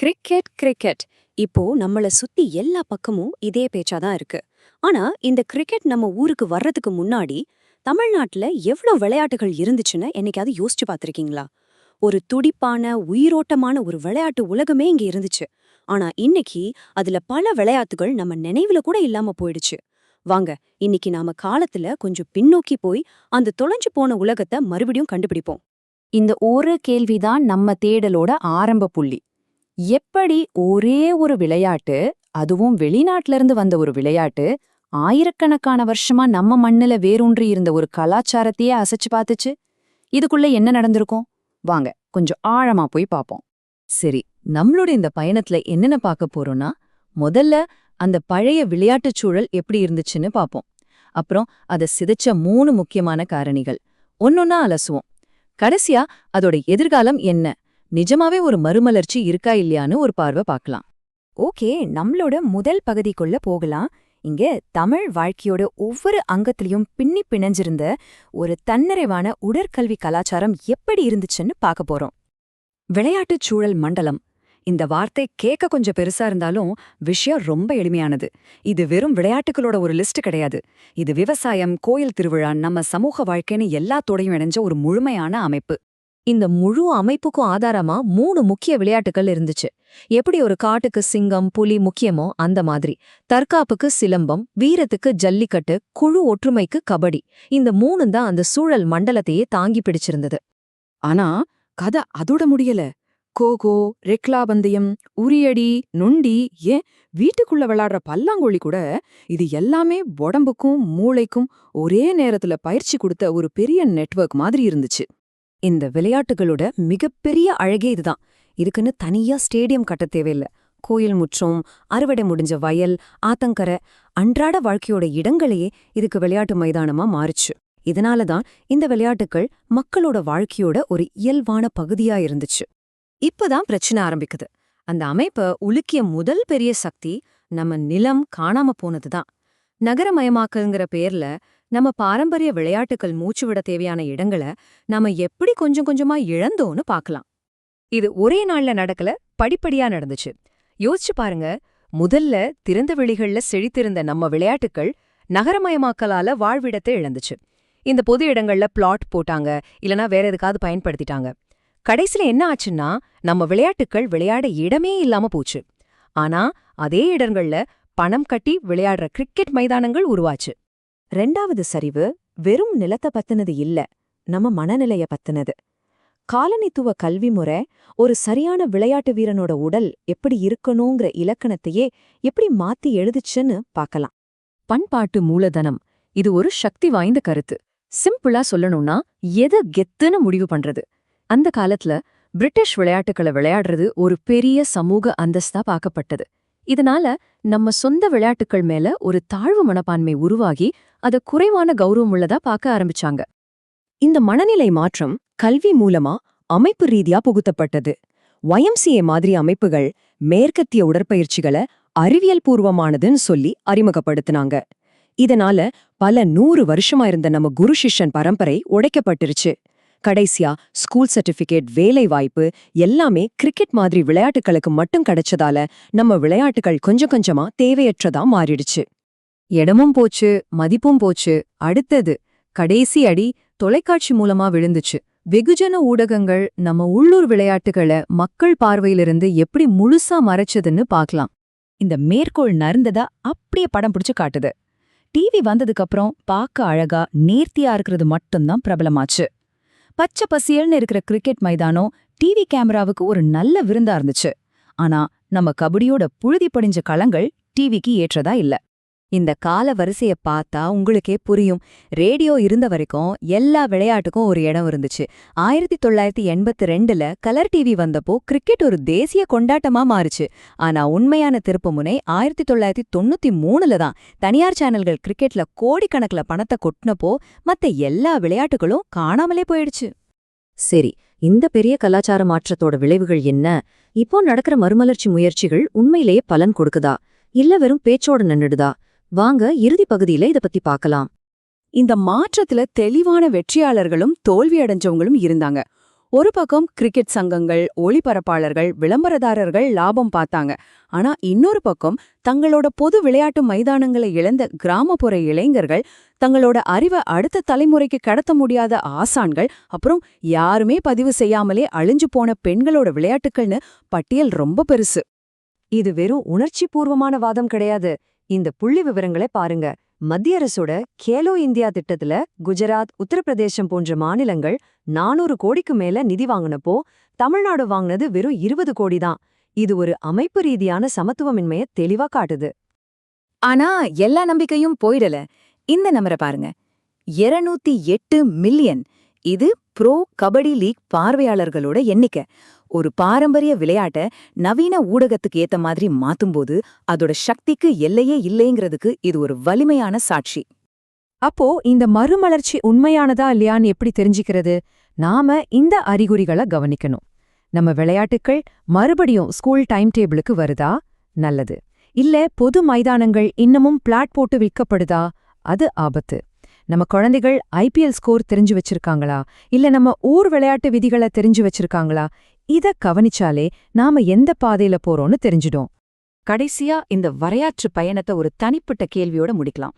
Cricket cricket இப்போ நம்மள சுத்தி எல்லா பக்கமும் இதே பேச்சாதான் இருக்கு. ஆனா இந்த கிரிக்கெட் நம்ம ஊருக்கு வர்றதுக்கு முன்னாடி தமிழ்நாட்டுல எவ்வளவு விளையாட்டுகள் இருந்துச்சுன்னு என்னைக்காவது யோசிச்சு பார்த்திருக்கீங்களா? ஒரு துடிப்பான உயிரோட்டமான ஒரு விளையாட்டு உலகமே இங்க இருந்துச்சு. ஆனா இன்னைக்கு அதுல பல விளையாட்டுகள் நம்ம நினைவுல கூட இல்லாம போயிடுச்சு. வாங்க, இன்னைக்கு நாம காலத்துல கொஞ்சம் பின்னோக்கி போய் அந்த தொலைஞ்சு போன உலகத்தை மறுபடியும் கண்டுபிடிப்போம். இந்த ஒரு கேள்விதான் நம்ம தேடலோட ஆரம்ப புள்ளி. எப்படி ஒரே ஒரு விளையாட்டு, அதுவும் வெளிநாட்டுல இருந்து வந்த ஒரு விளையாட்டு, ஆயிரக்கணக்கான வருஷமா நம்ம மண்ணுல வேரூன்றி இருந்த ஒரு கலாச்சாரத்தையே அசைச்சு பார்த்துச்சு? இதுக்குள்ள என்ன நடந்திருக்கும்? வாங்க கொஞ்சம் ஆழமா போய் பாப்போம். சரி, நம்மளோட இந்த பயணத்துல என்னென்ன பார்க்க போறோம்னா, முதல்ல அந்த பழைய விளையாட்டுச் சூழல் எப்படி இருந்துச்சுன்னு பாப்போம். அப்புறம் அதை சிதைச்ச 3 முக்கியமான காரணிகள் ஒன்னொன்னா அலசுவோம். கடைசியா அதோட எதிர்காலம் என்ன, நிஜமாவே ஒரு மறுமலர்ச்சி இருக்கா இல்லையான்னு ஒரு பார்வை பார்க்கலாம். ஓகே, நம்மளோட முதல் பகுதிக்குள்ள போகலாம். இங்க தமிழ் வாழ்க்கையோட ஒவ்வொரு அங்கத்திலையும் பின்னி பிணைஞ்சிருந்த ஒரு தன்னிறைவான உடற்கல்வி கலாச்சாரம் எப்படி இருந்துச்சுன்னு பார்க்க போறோம். விளையாட்டுச் சூழல் மண்டலம். இந்த வார்த்தை கேட்க கொஞ்சம் பெருசா இருந்தாலும் விஷயம் ரொம்ப எளிமையானது. இது வெறும் விளையாட்டுகளோட ஒரு லிஸ்ட் கிடையாது. இது விவசாயம், கோயில் திருவிழா, நம்ம சமூக வாழ்க்கைன்னு எல்லாத்தோடையும் இணைஞ்ச ஒரு முழுமையான அமைப்பு. இந்த முழு அமைப்புக்கும் ஆதாரமா 3 முக்கிய விளையாட்டுகள் இருந்துச்சு. எப்படி ஒரு காட்டுக்கு சிங்கம், புலி முக்கியமோ அந்த மாதிரி தற்காப்புக்கு சிலம்பம், வீரத்துக்கு ஜல்லிக்கட்டு, குழு ஒற்றுமைக்கு கபடி. இந்த 3 தான் அந்த சூழல் மண்டலத்தையே தாங்கி பிடிச்சிருந்தது. ஆனா கதை அதோட முடியல. கோகோ, ரெக்லா பந்தயம், உரியடி, நொண்டி, ஏன் வீட்டுக்குள்ள விளையாடுற பல்லாங்குழி கூட, இது எல்லாமே உடம்புக்கும் மூளைக்கும் ஒரே நேரத்துல பயிற்சி கொடுத்த ஒரு பெரிய நெட்வொர்க் மாதிரி இருந்துச்சு. இந்த விளையாட்டுகளோட மிகப்பெரிய அழகே இதுதான். இதுக்குன்னு தனியா ஸ்டேடியம் கட்ட தேவையில்ல. கோயில் முற்றம், அறுவடை முடிஞ்ச வயல், ஆத்தங்கரை, அன்றாட வாழ்க்கையோட இடங்களையே இதுக்கு விளையாட்டு மைதானமா மாறுச்சு. இதனாலதான் இந்த விளையாட்டுகள் மக்களோட வாழ்க்கையோட ஒரு இயல்பான பகுதியா இருந்துச்சு. இப்பதான் பிரச்சனை ஆரம்பிக்குது. அந்த அமைப்பை உலுக்கிய முதல் பெரிய சக்தி நம்ம நிலம் காணாம போனதுதான். நகரமயமாக்கல்ங்கிற பேர்ல நம்ம பாரம்பரிய விளையாட்டுகள் மூச்சுவிட தேவையான இடங்களை நாம எப்படி கொஞ்சம் கொஞ்சமா இழந்தோன்னு பார்க்கலாம். இது ஒரே நாள்ல நடக்கல, படிப்படியா நடந்துச்சு. யோசிச்சு பாருங்க, முதல்ல திறந்த வெளிகள்ல செழித்திருந்த நம்ம விளையாட்டுகள் நகரமயமாக்கலால வாழ்விடத்தை இழந்துச்சு. இந்த பொது இடங்கள்ல பிளாட் போட்டாங்க, இல்லனா வேற எதுக்காவது பயன்படுத்திட்டாங்க. கடைசில என்ன ஆச்சுன்னா, நம்ம விளையாட்டுகள் விளையாட இடமே இல்லாம போச்சு. ஆனா அதே இடங்கள்ல பணம் கட்டி விளையாடுற கிரிக்கெட் மைதானங்கள் உருவாச்சு. 2வது சரிவு வெறும் நிலத்தை பத்தினது இல்ல, நம்ம மனநிலைய பத்தினது. காலனித்துவ கல்வி முறை ஒரு சரியான விளையாட்டு வீரனோட உடல் எப்படி இருக்கணுங்கிற இலக்கணத்தையே எப்படி மாத்தி எழுதுச்சுன்னு பார்க்கலாம். பண்பாட்டு மூலதனம் இது ஒரு சக்தி வாய்ந்த கருத்து. சிம்பிளா சொல்லணும்னா, எது கெத்துன்னு முடிவு பண்றது. அந்த காலத்துல பிரிட்டிஷ் விளையாட்டுகளை விளையாடுறது ஒரு பெரிய சமூக அந்தஸ்தா பார்க்கப்பட்டது. இதனால நம்ம சொந்த விளையாட்டுக்கள் மேல ஒரு தாழ்வு மனப்பான்மை உருவாகி அத குறைவான கௌரவம் உள்ளதா பார்க்க ஆரம்பிச்சாங்க. இந்த மனநிலை மாற்றம் கல்வி மூலமா அமைப்பு ரீதியா புகுத்தப்பட்டது. YMCA மாதிரி அமைப்புகள் மேற்கத்திய உடற்பயிற்சிகளை அறிவியல் பூர்வமானதுன்னு சொல்லி அறிமுகப்படுத்தினாங்க. இதனால பல 100 வருஷமா இருந்த நம்ம குரு சிஷ்யன் பரம்பரை உடைக்கப்பட்டுருச்சு. கடைசியா ஸ்கூல் சர்டிபிகேட், வேலை வாய்ப்பு எல்லாமே கிரிக்கெட் மாதிரி விளையாட்டுகளுக்கு மட்டும் கிடைச்சதால நம்ம விளையாட்டுகள் கொஞ்சம் கொஞ்சமா தேவையற்றதா மாறிடுச்சு. இடமும் போச்சு, மதிப்பும் போச்சு. அடுத்தது கடைசி அடி தொலைக்காட்சி மூலமா விழுந்துச்சு. வெகுஜன ஊடகங்கள் நம்ம உள்ளூர் விளையாட்டுகளை மக்கள் பார்வையிலிருந்து எப்படி முழுசா மறைச்சதுன்னு பார்க்கலாம். இந்த மேற்கோள் நறுந்ததா அப்படியே படம் பிடிச்சு காட்டுது. டிவி வந்ததுக்கு அப்புறம் பார்க்க அழகா நேர்த்தியா இருக்கிறது மட்டும்தான் பிரபலமாச்சு. பச்சை பசியல்னு இருக்கிற கிரிக்கெட் மைதானம் டிவி கேமராவுக்கு ஒரு நல்ல விருந்தா இருந்துச்சு. ஆனா நம்ம கபடியோட புழுதி படிஞ்ச களங்கள் டிவிக்கு ஏற்றதா இல்ல. இந்த கால வரிசைய பார்த்தா உங்களுக்கே புரியும். ரேடியோ இருந்த வரைக்கும் எல்லா விளையாட்டுக்கும் ஒரு இடம் இருந்துச்சு. 1982ல கலர் டிவி வந்தப்போ கிரிக்கெட் ஒரு தேசிய கொண்டாட்டமா மாறுச்சு. ஆனா உண்மையான திருப்புமுனை 1993ல தான். தனியார் சேனல்கள் கிரிக்கெட்ல கோடிக்கணக்கில் பணத்தை கொட்டினப்போ மத்த எல்லா விளையாட்டுகளும் காணாமலே போயிடுச்சு. சரி, இந்த பெரிய கலாச்சார மாற்றத்தோட விளைவுகள் என்ன? இப்போ நடக்கிற மறுமலர்ச்சி முயற்சிகள் உண்மையிலேயே பலன் கொடுக்குதா, இல்ல வெறும் பேச்சோட நின்னுடுதா? வாங்க இறுதி பகுதியில இத பத்தி பார்க்கலாம். இந்த மாற்றத்துல தெளிவான வெற்றியாளர்களும் தோல்வி அடைஞ்சவங்களும் இருந்தாங்க. ஒரு பக்கம் கிரிக்கெட் சங்கங்கள், ஒளிபரப்பாளர்கள், விளம்பரதாரர்கள் லாபம் பார்த்தாங்க. ஆனா இன்னொரு பக்கம் தங்களோட பொது விளையாட்டு மைதானங்களை இழந்த கிராமப்புற இளைஞர்கள், தங்களோட அறிவை அடுத்த தலைமுறைக்கு கடத்த முடியாத ஆசான்கள், அப்புறம் யாருமே பதிவு செய்யாமலே அழிஞ்சு போன பெண்களோட விளையாட்டுக்கள்னு பட்டியல் ரொம்ப பெருசு. இது வெறும் உணர்ச்சி பூர்வமான வாதம் கிடையாது. இந்த புள்ளி விவரங்களை பாருங்க. மத்திய அரசோட கேலோ இந்தியா திட்டத்துல குஜராத், உத்தரப்பிரதேசம் போன்ற மாநிலங்கள் 400 கோடிக்கு மேல நிதி வாங்கினப்போ தமிழ்நாடு வாங்கினது வெறும் 20 கோடி தான். இது ஒரு அமைப்பு ரீதியான சமத்துவமின்மையை தெளிவா காட்டுது. ஆனா எல்லா நம்பிக்கையும் போயிடல. இந்த நம்பரை பாருங்க, 208 மில்லியன். இது ப்ரோ கபடி லீக் பார்வையாளர்களோட எண்ணிக்கை. ஒரு பாரம்பரிய விளையாட்ட நவீன ஊடகத்துக்கு ஏத்த மாதிரி மாத்தும்போது அதோட சக்திக்கு எல்லையே இல்லைங்கிறதுக்கு இது ஒரு வலிமையான சாட்சி. அப்போ இந்த மறுமலர்ச்சி உண்மையானதா இல்லையான்னு எப்படி தெரிஞ்சுக்கிறது? நாம இந்த அறிகுறிகளை கவனிக்கணும். நம்ம விளையாட்டுக்கள் மறுபடியும் ஸ்கூல் டைம் டேபிளுக்கு வருதா? நல்லது. இல்ல பொது மைதானங்கள் இன்னமும் பிளாட் போட்டு விற்கப்படுதா? அது ஆபத்து. நம்ம குழந்தைகள் IPL ஸ்கோர் தெரிஞ்சு வச்சிருக்காங்களா? இல்ல நம்ம ஊர் விளையாட்டு விதிகளை தெரிஞ்சு வச்சிருக்காங்களா? இத கவனிச்சாலே நாம எந்த பாதையில போறோம்னு தெரிஞ்சிடும். கடைசியா இந்த வரலாற்று பயணத்தை ஒரு தனிப்பட்ட கேள்வியோட முடிக்கலாம்.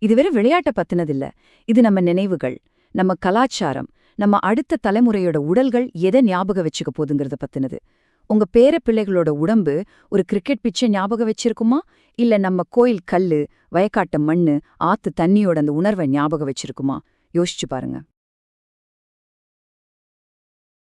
இது வெறும் விளையாட்ட பத்தினதில்ல. இது நம்ம நினைவுகள், நம்ம கலாச்சாரம், நம்ம அடுத்த தலைமுறையோட உடல்கள் எதை ஞாபகம் வச்சுக்க போதுங்கிறத பத்தினது. உங்க பேர பிள்ளைகளோட உடம்பு ஒரு கிரிக்கெட் பிச்சை ஞாபகம் வச்சிருக்குமா? இல்ல நம்ம கோயில் கல்லு, வயக்காட்டு மண்ணு, ஆத்து தண்ணியோட அந்த உணர்வை ஞாபகம் வச்சிருக்குமா? யோசிச்சு பாருங்க.